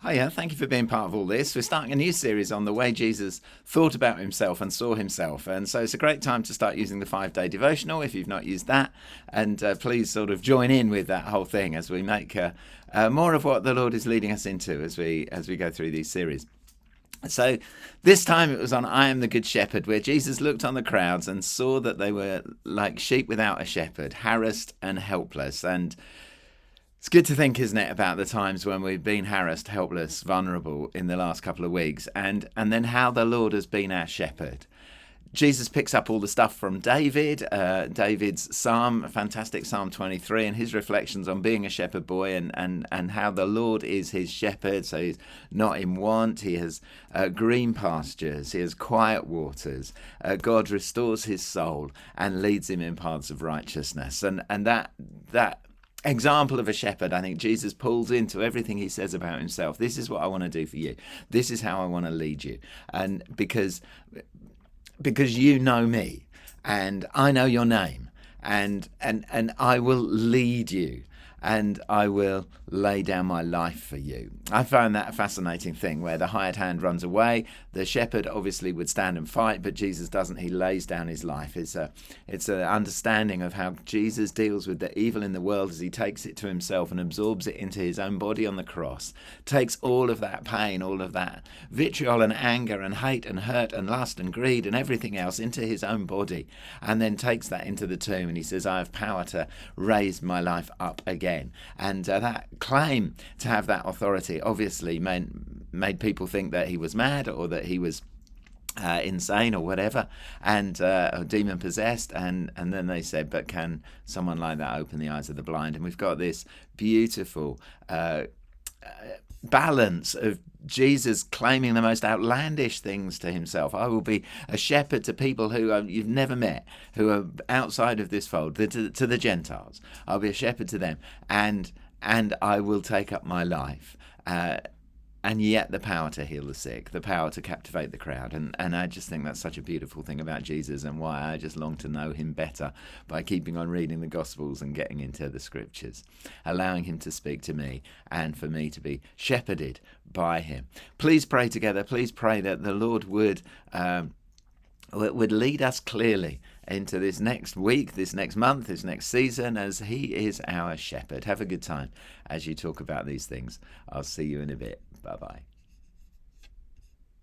Hiya, thank you for being part of all this. We're starting a new series on the way Jesus thought about himself and saw himself. And so it's a great time to start using the 5-day devotional if you've not used that. And please sort of join in with that whole thing as we make more of what the Lord is leading us into as we go through these series. So this time it was on I Am the Good Shepherd, where Jesus looked on the crowds and saw that they were like sheep without a shepherd, harassed and helpless. And it's good to think, isn't it, about the times when we've been harassed, helpless, vulnerable in the last couple of weeks, and then how the Lord has been our shepherd. Jesus picks up all the stuff from David, David's psalm, a fantastic Psalm 23, and his reflections on being a shepherd boy and how the Lord is his shepherd. So he's not in want. He has green pastures. He has quiet waters. God restores his soul and leads him in paths of righteousness. And that example of a shepherd, I think Jesus pulls into everything he says about himself. This is what I want to do for you. This is how I want to lead you. And because you know me and I know your name and I will lead you and I will lay down my life for you. I found that a fascinating thing where the hired hand runs away. The shepherd obviously would stand and fight, but Jesus doesn't. He lays down his life. It's an understanding of how Jesus deals with the evil in the world as he takes it to himself and absorbs it into his own body on the cross, takes all of that pain, all of that vitriol and anger and hate and hurt and lust and greed and everything else into his own body, and then takes that into the tomb and he says, I have power to raise my life up again. And that claim to have that authority obviously made people think that he was mad or that he was insane or whatever, and or demon possessed, and then they said, but can someone like that open the eyes of the blind? And we've got this beautiful balance of Jesus claiming the most outlandish things to himself. I will be a shepherd to people who you've never met, who are outside of this fold, to the Gentiles. I'll be a shepherd to them, and I will take up my life. And yet the power to heal the sick, the power to captivate the crowd. And I just think that's such a beautiful thing about Jesus, and why I just long to know him better by keeping on reading the Gospels and getting into the Scriptures, allowing him to speak to me and for me to be shepherded by him. Please pray together. Please pray that the Lord would lead us clearly into this next week, this next month, this next season, as he is our shepherd. Have a good time as you talk about these things. I'll see you in a bit. Bye-bye.